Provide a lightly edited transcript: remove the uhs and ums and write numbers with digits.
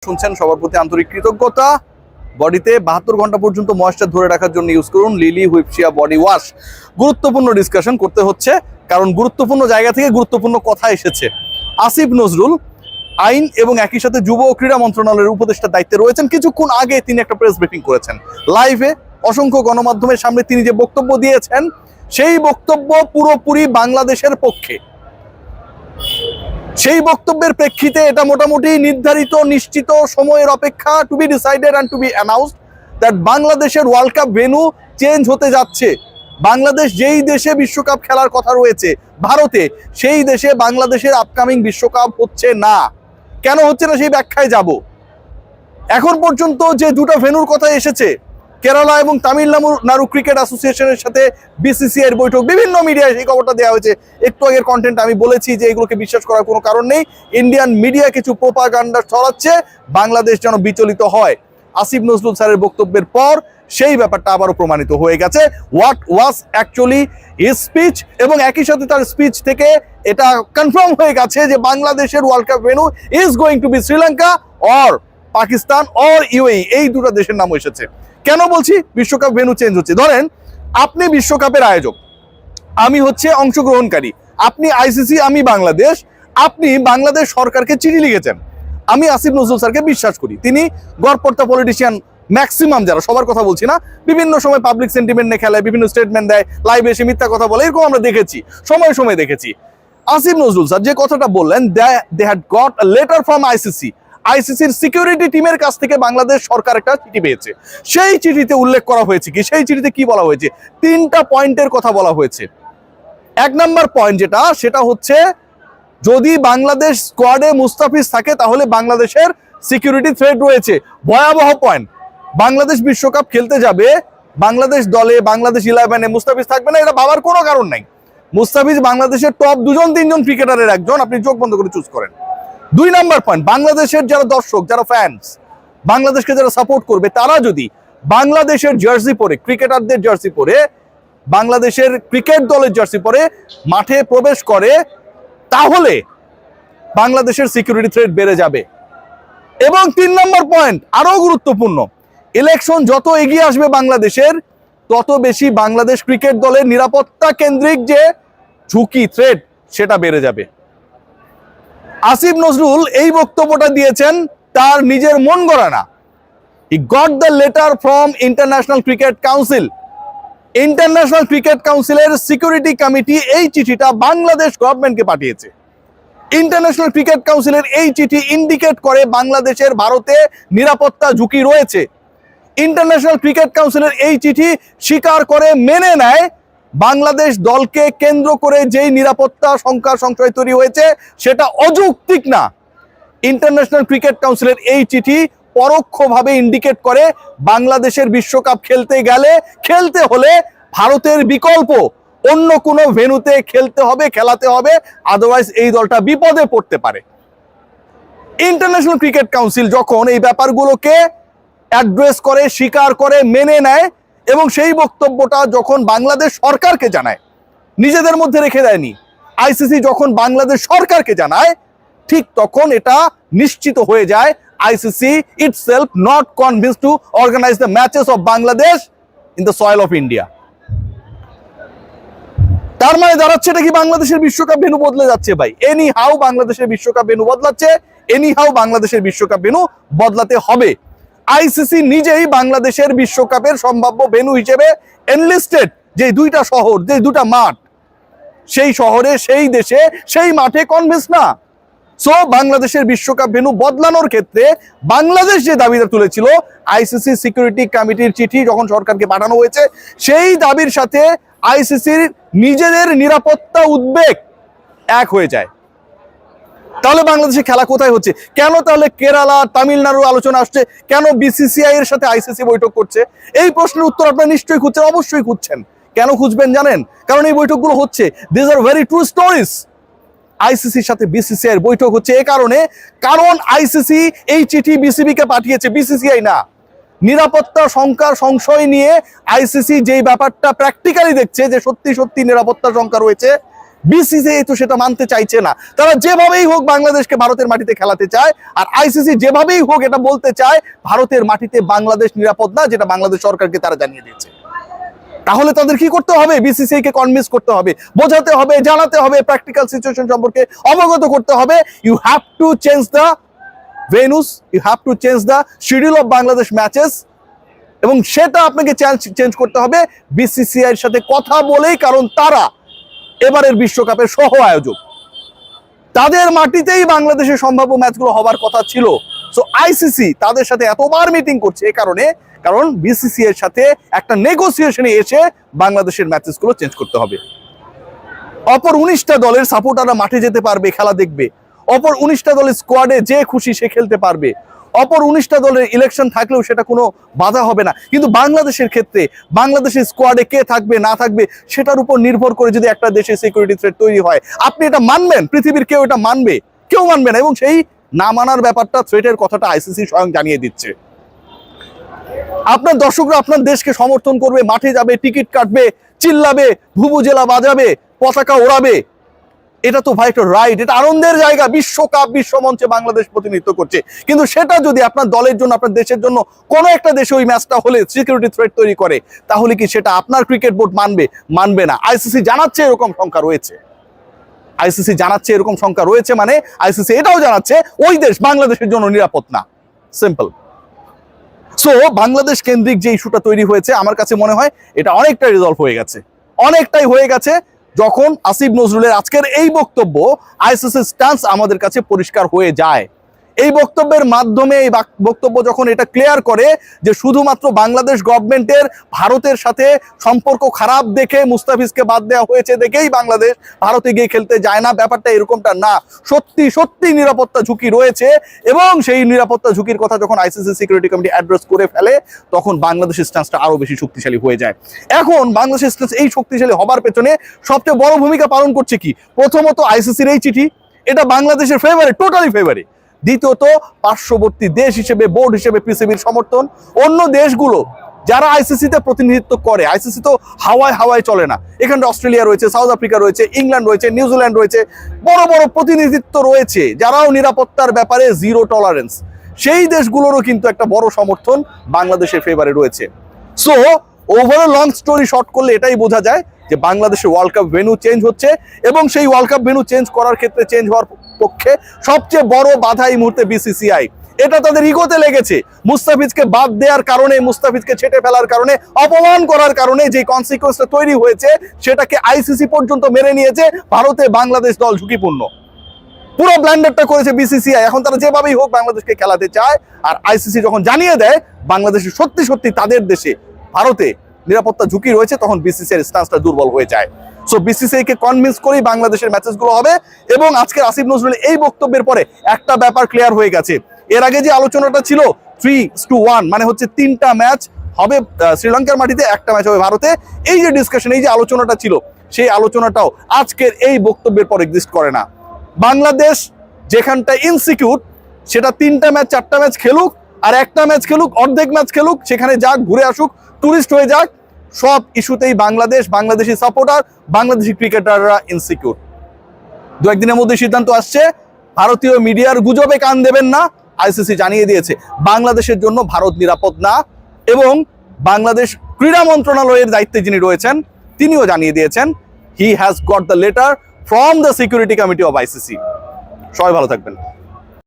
শুনছেন সবার প্রতি আন্তরিক কৃতজ্ঞতা। বডিতে 72 ঘন্টা পর্যন্ত ময়েশ্চার ধরে রাখার জন্য ইউজ করুন লিলি হুইপশিয়া বডি ওয়াশ। গুরুত্বপূর্ণ ডিসকাশন করতে হচ্ছে কারণ গুরুত্বপূর্ণ জায়গা থেকে গুরুত্বপূর্ণ কথা এসেছে। আসিফ নজরুল আইন এবং একই সাথে যুব ও ক্রীড়া মন্ত্রণালয়ের উপদেষ্টার দায়িত্বে রয়েছেন। কিছুক্ষণ আগে তিনি একটা প্রেস ব্রিফিং করেছেন লাইভে, অসংখ্য গণমাধ্যমের সামনে তিনি যে বক্তব্য দিয়েছেন সেই বক্তব্য পুরোপুরি বাংলাদেশের পক্ষে। সেই বক্তব্যের প্রেক্ষিতে এটা মোটামুটি নির্ধারিত নিশ্চিত সময়ের অপেক্ষা, to be decided and to be announced that বাংলাদেশের ওয়ার্ল্ড কাপ ভেন্যু চেঞ্জ হতে যাচ্ছে। বাংলাদেশ যেই দেশে বিশ্বকাপ খেলার কথা রয়েছে ভারতে, সেই দেশে বাংলাদেশের আপকামিং বিশ্বকাপ হচ্ছে না। কেন হচ্ছে না সেই ব্যাখ্যায় যাব। এখন পর্যন্ত যে দুটো ভেন্যুর কথা এসেছে, কেরালা এবং তামিলনাড়ু ক্রিকেট অ্যাসোসিয়েশনের সাথে বিসিসিআই এর বৈঠক, বিভিন্ন মিডিয়ায় সেই খবরটা দেওয়া হয়েছে। একটু আগের কন্টেন্ট আমি বলেছি যে এগুলোকে বিশ্বাস করার কোনো কারণ নেই। ইন্ডিয়ান মিডিয়া কিছু প্রোপাগান্ডা ছড়াচ্ছে, বাংলাদেশ যেন বিচলিত হয়। আসিফ নজরুল স্যারের বক্তব্যের পর সেই ব্যাপারটা আবারও প্রমাণিত হয়ে গেছে। What was actually his speech, এবং একই সাথে তার স্পিচ থেকে এটা কনফার্ম হয়ে গেছে যে বাংলাদেশের world cup venue is going to be Sri Lanka or Pakistan or UAE, এই দুটো দেশের নাম এসেছে। কেন বলছি বিশ্বকাপ ভেন্যু চেঞ্জ হচ্ছে? ধরেন আপনি বিশ্বকাপের আয়োজক, আমি হচ্ছে অংশগ্রহণকারী, আপনি আইসিসি, আমি বাংলাদেশ। আপনি বাংলাদেশ সরকারকে চিঠি লিখেছেন। আমি আসিফ নজরুল স্যারকে বিশ্বাস করি, তিনি গড়পড়তা পলিটিশিয়ান, ম্যাক্সিমাম যারা, সবার কথা বলছি না, বিভিন্ন সময় পাবলিক সেন্টিমেন্ট নিয়ে খেলায়, বিভিন্ন স্টেটমেন্ট দেয়, লাইভে এসে মিথ্যা কথা বলে, এরকম আমরা দেখেছি, সময় সময় দেখেছি। আসিফ নজরুল স্যার যে কথাটা বললেন, they had got a letter from ICC, আইসিসির সিকিউরিটি টিমের কাছ থেকে বাংলাদেশ সরকার একটা চিঠি পেয়েছে। সেই চিঠিতে উল্লেখ করা হয়েছে কি, সেই চিঠিতে কি বলা হয়েছে? 3টা পয়েন্টের কথা বলা হয়েছে। 1 নম্বর পয়েন্ট সেটা হচ্ছে, যদি বাংলাদেশ স্কোয়াডে মুস্তাফিজ থাকে তাহলে বাংলাদেশের সিকিউরিটি থ্রেট রয়েছে। ভয়াবহ পয়েন্ট। বাংলাদেশ বিশ্বকাপ খেলতে যাবে, বাংলাদেশ দলে, বাংলাদেশ 11-এ মুস্তাফিজ থাকবে না, এটা ভাবার কোনো কারণ নাই। মুস্তাফিজ বাংলাদেশের টপ 2-3জন ক্রিকেটারের একজন, আপনি চোখ বন্ধ করে চুজ করেন। 2 নম্বর পয়েন্ট, বাংলাদেশের যারা দর্শক, যারা ফ্যান্স, বাংলাদেশকে যারা সাপোর্ট করবে, তারা যদি বাংলাদেশের জার্সি পরে, ক্রিকেটারদের জার্সি পরে, বাংলাদেশের ক্রিকেট দলের জার্সি পরে মাঠে প্রবেশ করে, তাহলে বাংলাদেশের সিকিউরিটি থ্রেট বেড়ে যাবে। এবং 3 নম্বর পয়েন্ট আরো গুরুত্বপূর্ণ, ইলেকশন যত এগিয়ে আসবে বাংলাদেশের, তত বেশি বাংলাদেশ ক্রিকেট দলের নিরাপত্তা কেন্দ্রিক যে ঝুঁকি, থ্রেট, সেটা বেড়ে যাবে। আসিফ নজরুল এই বক্তব্যটা দিয়েছেন তার নিজের মন গড়া না। He got the letter from international cricket council. International cricket কাউন্সিলের সিকিউরিটি কমিটি এই চিঠিটা বাংলাদেশ গভর্নমেন্টকে পাঠিয়েছে। ইন্টারন্যাশনাল ক্রিকেট কাউন্সিলের এই চিঠি ইন্ডিকেট করে বাংলাদেশের ভারতে নিরাপত্তা ঝুঁকি রয়েছে। ইন্টারন্যাশনাল ক্রিকেট কাউন্সিলের এই চিঠি স্বীকার করে, মেনে নেয় বাংলাদেশ দলকে কেন্দ্র করে যেই নিরাপত্তা সংশয় তৈরি হয়েছে সেটা অযৌক্তিক না। ইন্টারন্যাশনাল ক্রিকেট কাউন্সিলের এই চিঠি পরোক্ষভাবে ইন্ডিকেট করে বাংলাদেশের বিশ্বকাপ খেলতে হলে ভারতের বিকল্প অন্য কোনো ভেন্যুতে খেলাতে হবে, আদারওয়াইজ এই দলটা বিপদে পড়তে পারে। ইন্টারন্যাশনাল ক্রিকেট কাউন্সিল যখন এই ব্যাপারগুলোকে অ্যাড্রেস করে, স্বীকার করে, মেনে নেয়, এবং সেই বক্তব্যটা যখন বাংলাদেশ সরকারকে জানায়, নিজেদের মধ্যে রেখে দেয়নি, আইসিসি যখন বাংলাদেশ সরকারকে জানায়, ঠিক তখন এটা নিশ্চিত হয়ে যায় ICC itself not convinced to organize the matches of Bangladesh in the soil of India. তার মানে দাঁড়াচ্ছে এটা কি, বাংলাদেশের বিশ্বকাপ ভেন্যু বদলে যাচ্ছে ভাই। এনি হাউ বাংলাদেশের বিশ্বকাপ ভেন্যু বদলাচ্ছে, এনি হাউ বাংলাদেশের বিশ্বকাপ ভেন্যু বদলাতে হবে। আইসিসি নিজেই বাংলাদেশের বিশ্বকাপের সম্ভাব্য ভেন্যু হিসেবে এনলিস্টেড যে 2টা শহর, যে 2টা মাঠ, সেই শহরে, সেই দেশে, সেই মাঠে কনভিন্স না। সো বাংলাদেশের বিশ্বকাপ ভেন্যু বদলানোর ক্ষেত্রে বাংলাদেশ যে দাবিটা তুলেছিল, আইসিসি সিকিউরিটি কমিটির চিঠি যখন সরকারকে পাঠানো হয়েছে, সেই দাবির সাথে আইসিসির নিজেদের নিরাপত্তা উদ্বেগ এক হয়ে যায়। তাহলে বাংলাদেশে খেলা কোথায় হচ্ছে? কেন তাহলে কেরালা, তামিলনাড়ুর আলোচনা আসছে? কেন বিসিসিআই এর সাথে আইসিসি বৈঠক করছে? এই প্রশ্নের উত্তর আপনারা নিশ্চয়ই খুঁজছেন, অবশ্যই খুঁজছেন। কেন খুঁজবেন জানেন? কারণ এই বৈঠকগুলো হচ্ছে, this are very true stories. আইসিসির সাথে বিসিসিআই এর বৈঠক হচ্ছে এই কারণে, কারণ আইসিসি এই চিঠি বিসিবিকে পাঠিয়েছে, বিসিসিআই না। নিরাপত্তা সংশয় নিয়ে আইসিসি যেই ব্যাপারটা প্র্যাকটিক্যালি দেখছে যে সত্যি সত্যি নিরাপত্তা শঙ্কা রয়েছে, বিসিসিআই তো সেটা মানতে চাইছে না। তারা যেভাবেই হোক বাংলাদেশকে ভারতের মাটিতে খেলাতে চায়, আর আইসিসি যেভাবেই হোক এটা বলতে চায় ভারতের মাটিতে বাংলাদেশ নিরাপদ না, যেটা বাংলাদেশ সরকারকে তারা জানিয়ে দিয়েছে। তাহলে তাদের কি করতে হবে? বিসিসিআই কে কনভিন্স করতে হবে, বোঝাতে হবে, জানাতে হবে, প্র্যাকটিক্যাল সিচুয়েশন সম্পর্কে অবগত করতে হবে। You have to change the venues, you have to change the schedule of Bangladesh matches, এবং সেটা আপনাকে চেঞ্জ করতে হবে বিসিসিআই এর সাথে কথা বলেই, কারণ তারা এবারের বিশ্বকাপের সহ আয়োজক। তাদের মাটিতেই বাংলাদেশের সম্ভাব্য ম্যাচগুলো হবার কথা ছিল। সো আইসিসি তাদের সাথে এতবার মিটিং করছে এই কারণে, কারণ বিসিসি এর সাথে একটা নেগোসিয়েশনে এসে বাংলাদেশের ম্যাচেসগুলো চেঞ্জ করতে হবে। অপর 19টা দলের সাপোর্টাররা মাঠে যেতে পারবে, খেলা দেখবে। অপর 19টা দলের স্কোয়াডে যে খুশি সে খেলতে পারবে। অপর 19টা দলের ইলেকশন থাকলেও সেটা কোনো বাধা হবে না। কিন্তু বাংলাদেশের ক্ষেত্রে বাংলাদেশের স্কোয়াডে কে থাকবে না থাকবে সেটার উপর নির্ভর করে যদি একটা দেশে সিকিউরিটি থ্রেট তৈরি হয়, আপনি এটা মানবেন? পৃথিবীর কেউ এটা মানবে? কেউ মানবে না। এবং সেই না মানার ব্যাপারটা, থ্রেটের কথাটা আইসিসি স্বয়ং জানিয়ে দিচ্ছে। আপনার দর্শকরা আপনার দেশকে সমর্থন করবে, মাঠে যাবে, টিকিট কাটবে, চিল্লাবে, ভুবুজেলা বাজাবে, পতাকা ওড়াবে। এটা তো ভাই একটা রাইট, এটা আনন্দের জায়গা। বিশ্বকাপ, বিশ্বমঞ্চে বাংলাদেশ প্রতিনিধিত্ব করছে। কিন্তু সেটা যদি আপনার দলের জন্য, আপনার দেশের জন্য কোনো একটা দেশে ওই ম্যাচটা হলে সিকিউরিটি থ্রেট তৈরি করে, তাহলে কি সেটা আপনার ক্রিকেট বোর্ড মানবে? মানবে না। আইসিসি জানাচ্ছে এরকম শঙ্কা রয়েছে। আইসিসি জানাচ্ছে এরকম শঙ্কা রয়েছে, মানে আইসিসি এটাও জানাচ্ছে ওই দেশ বাংলাদেশের জন্য নিরাপদ না। সিম্পল। সো বাংলাদেশ কেন্দ্রিক যে ইস্যুটা তৈরি হয়েছে, আমার কাছে মনে হয় এটা অনেকটা রিজলভ হয়ে গেছে, অনেকটাই হয়ে গেছে। যখন আসিফ নজরুলের আজকের এই বক্তব্য, আইসিসির স্ট্যান্স আমাদের কাছে পরিষ্কার হয়ে যায়। এই বক্তব্যের মাধ্যমে, এই বক্তব্য যখন এটা ক্লিয়ার করে যে শুধুমাত্র বাংলাদেশ গভর্নমেন্টের ভারতের সাথে সম্পর্ক খারাপ দেখে মুস্তাফিজকে বাদ দেওয়া হয়েছে দেখেই বাংলাদেশ ভারতে গিয়ে খেলতে যায় না, ব্যাপারটা এরকমটা না। সত্যি সত্যি নিরাপত্তা ঝুঁকি রয়েছে, এবং সেই নিরাপত্তা ঝুঁকির কথা যখন আইসিসি সিকিউরিটি কমিটি অ্যাড্রেস করে ফেলে, তখন বাংলাদেশের স্ট্যান্সটা আরো বেশি শক্তিশালী হয়ে যায়। এখন বাংলাদেশের স্ট্যান্স এই শক্তিশালী হবার পেছনে সবচেয়ে বড় ভূমিকা পালন করছে কি? প্রথমত আইসিসির এই চিঠি, এটা বাংলাদেশের ফেভারে, টোটালি ফেভারে। দ্বিতীয়ত পার্শ্ববর্তী দেশ হিসেবে, বোর্ড হিসেবে পিসিবির সমর্থন। অন্য দেশগুলো যারা আইসিসিতে প্রতিনিধিত্ব করে, আইসিসি তো হাওয়ায় হাওয়ায় চলে না। এখানে অস্ট্রেলিয়া রয়েছে, সাউথ আফ্রিকা রয়েছে, ইংল্যান্ড রয়েছে, নিউজিল্যান্ড রয়েছে, বড় বড় প্রতিনিধিত্ব রয়েছে যারাও নিরাপত্তার ব্যাপারে জিরো টলারেন্স। সেই দেশগুলোরও কিন্তু একটা বড় সমর্থন বাংলাদেশের ফেভারে রয়েছে। So overall long story short করলে এটাই বোঝা যায় যে বাংলাদেশের ওয়ার্ল্ড কাপ ভেন্যু চেঞ্জ হচ্ছে, এবং সেই ওয়ার্ল্ড কাপ ভেন্যু চেঞ্জ করার ক্ষেত্রে, চেঞ্জ হওয়ার পক্ষে সবচেয়ে বড় বাধা এই মুহূর্তে বিসিসিআই। এটা তাদের ইগোতে লেগেছে। মুস্তাফিজকে বাদ দেওয়ার কারণে, মুস্তাফিজকে ছেটে ফেলার কারণে, অপমান করার কারণে যে কনসিকুয়েন্সটা তৈরি হয়েছে, সেটাকে আইসিসি পর্যন্ত মেনে নিয়েছে। ভারতে বাংলাদেশ দল ঝুঁকিপূর্ণ, পুরো ব্ল্যান্ডারটা করেছে বিসিসিআই। এখন তারা যেভাবেই হোক বাংলাদেশকে খেলাতে চায়, আর আইসিসি যখন জানিয়ে দেয় বাংলাদেশে সত্যি সত্যি তাদের দেশে, ভারতে নিরাপত্তা ঝুঁকি রয়েছে, তখন বিসিসিআই এর স্ট্যান্সটা দুর্বল হয়ে যায়। সো বিসিসিআই কে কনভিন্স করেই বাংলাদেশের ম্যাচেসগুলো হবে। এবং আজকে আসিফ নজরুলের এই বক্তব্যের পরে একটা ব্যাপার ক্লিয়ার হয়ে গেছে। এর আগে যে আলোচনাটা ছিল 3-1, মানে হচ্ছে 3টা ম্যাচ হবে শ্রীলঙ্কার মাটিতে, একটা ম্যাচ হবে ভারতে, এই যে ডিসকাশন, এই যে আলোচনাটা ছিল, সেই আলোচনাটাও আজকের এই বক্তব্যের পর এক্সিস্ট করে না। বাংলাদেশ যেখানটা ইনসিকিউর, সেটা 3টা ম্যাচ 4টা ম্যাচ খেলুক, আর একটা ম্যাচ খেলুক, অর্ধেক ম্যাচ খেলুক, সেখানে যাক, ঘুরে আসুক, টুরিস্ট হয়ে যাক, সব ইস্যুতেই বাংলাদেশ, বাংলাদেশি সাপোর্টার, বাংলাদেশি ক্রিকেটাররা ইনসিকিউর। 2-1 দিনের মধ্যে সিদ্ধান্ত আসছে। ভারতীয় মিডিয়ার গুজবে কান দেবেন না। আইসিসি জানিয়ে দিয়েছে বাংলাদেশের জন্য ভারত নিরাপদ না, এবং বাংলাদেশ ক্রীড়া মন্ত্রণালয়ের দায়িত্বে যিনি রয়েছেন তিনিও জানিয়ে দিয়েছেন, he has got the letter from the security committee of ICC. সবাই ভালো থাকবেন।